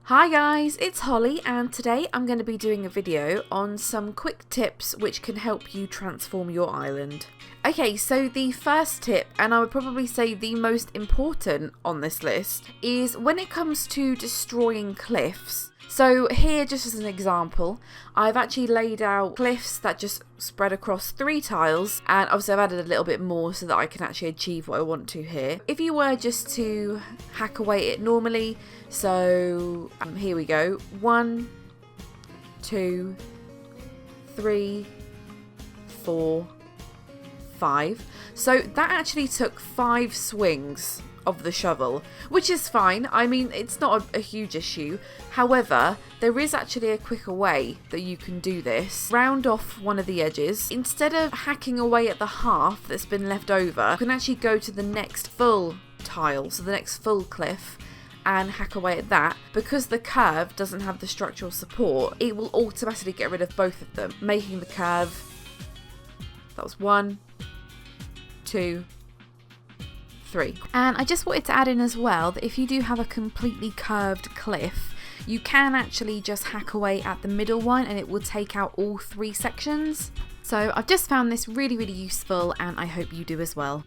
Hi guys, it's Holly and today I'm going to be doing a video on some quick tips which can help you transform your island. Okay, so the first tip, and I would probably say the most important on this list, is when it comes to destroying cliffs. So here, just as an example, I've actually laid out cliffs that just spread across 3 tiles, and obviously I've added a little bit more so that I can actually achieve what I want to here. If you were just to hack away it normally, so here we go, 1, 2, 3, 4, 5. So that actually took 5 swings of the shovel, which is fine. I mean, it's not a huge issue. However, there is actually a quicker way that you can do this. Round off one of the edges. Instead of hacking away at the half that's been left over, you can actually go to the next full tile, so the next full cliff, and hack away at that. Because the curve doesn't have the structural support, it will automatically get rid of both of them, making the curve, that was 1, 2, 3. And I just wanted to add in as well that if you do have a completely curved cliff, you can actually just hack away at the middle one and it will take out all 3 sections. So I've just found this really useful and I hope you do as well.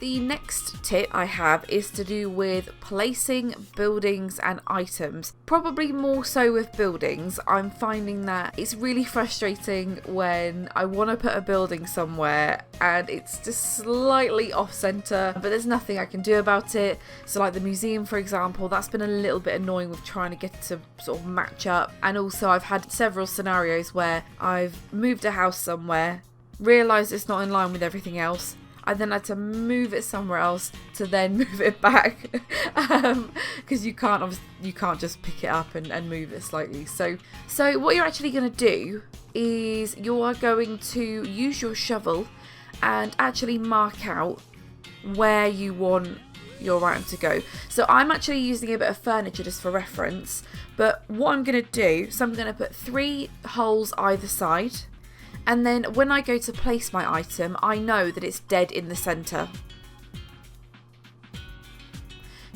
The next tip I have is to do with placing buildings and items. Probably more so with buildings. I'm finding that it's really frustrating when I want to put a building somewhere and it's just slightly off center, but there's nothing I can do about it. So like the museum, for example, that's been a little bit annoying with trying to get it to sort of match up. And also I've had several scenarios where I've moved a house somewhere, realised it's not in line with everything else, I then had to move it somewhere else to then move it back because you can't just pick it up and move it slightly. So what you're actually going to do is you are going to use your shovel and actually mark out where you want your item to go. So I'm actually using a bit of furniture just for reference, but what I'm going to do, so I'm going to put 3 holes either side. And then when I go to place my item, I know that it's dead in the centre.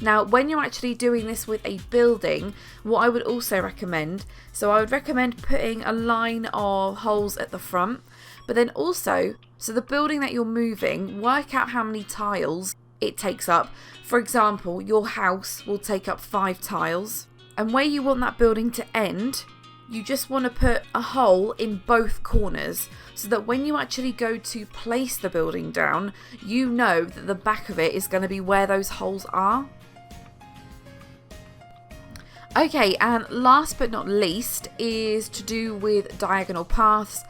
Now, when you're actually doing this with a building, what I would also recommend, so I would recommend putting a line of holes at the front, but then also, so the building that you're moving, work out how many tiles it takes up. For example, your house will take up 5 tiles, and where you want that building to end, you just want to put a hole in both corners so that when you actually go to place the building down, you know that the back of it is going to be where those holes are. Okay, and last but not least is to do with diagonal paths.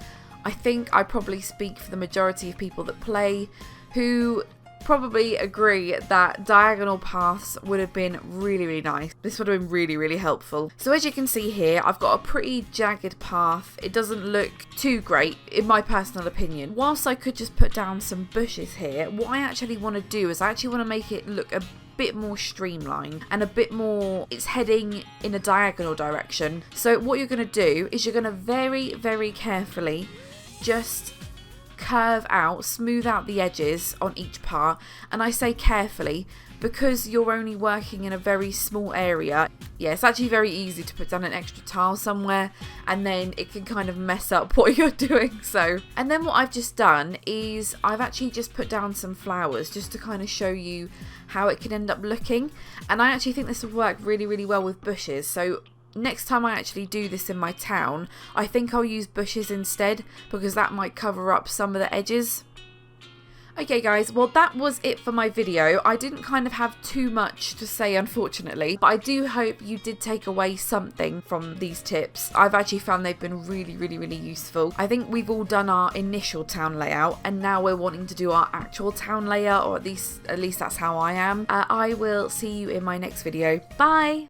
I think I probably speak for the majority of people that play who probably agree that diagonal paths would have been really nice. This would have been really helpful. So as you can see here, I've got a pretty jagged path. It doesn't look too great in my personal opinion. Whilst I could just put down some bushes here, what I actually want to do is I actually want to make it look a bit more streamlined and a bit more, it's heading in a diagonal direction. So what you're going to do is you're going to very carefully just curve out, smooth out the edges on each part, and I say carefully because you're only working in a very small area. Yeah, it's actually very easy to put down an extra tile somewhere and then it can kind of mess up what you're doing. So, and then what I've just done is I've actually just put down some flowers just to kind of show you how it can end up looking, and I actually think this would work really well with bushes. So next time I actually do this in my town, I think I'll use bushes instead because that might cover up some of the edges. Okay guys, well that was it for my video. I didn't kind of have too much to say unfortunately, but I do hope you did take away something from these tips. I've actually found they've been really useful. I think we've all done our initial town layout and now we're wanting to do our actual town layout, or at least that's how I am. I will see you in my next video. Bye!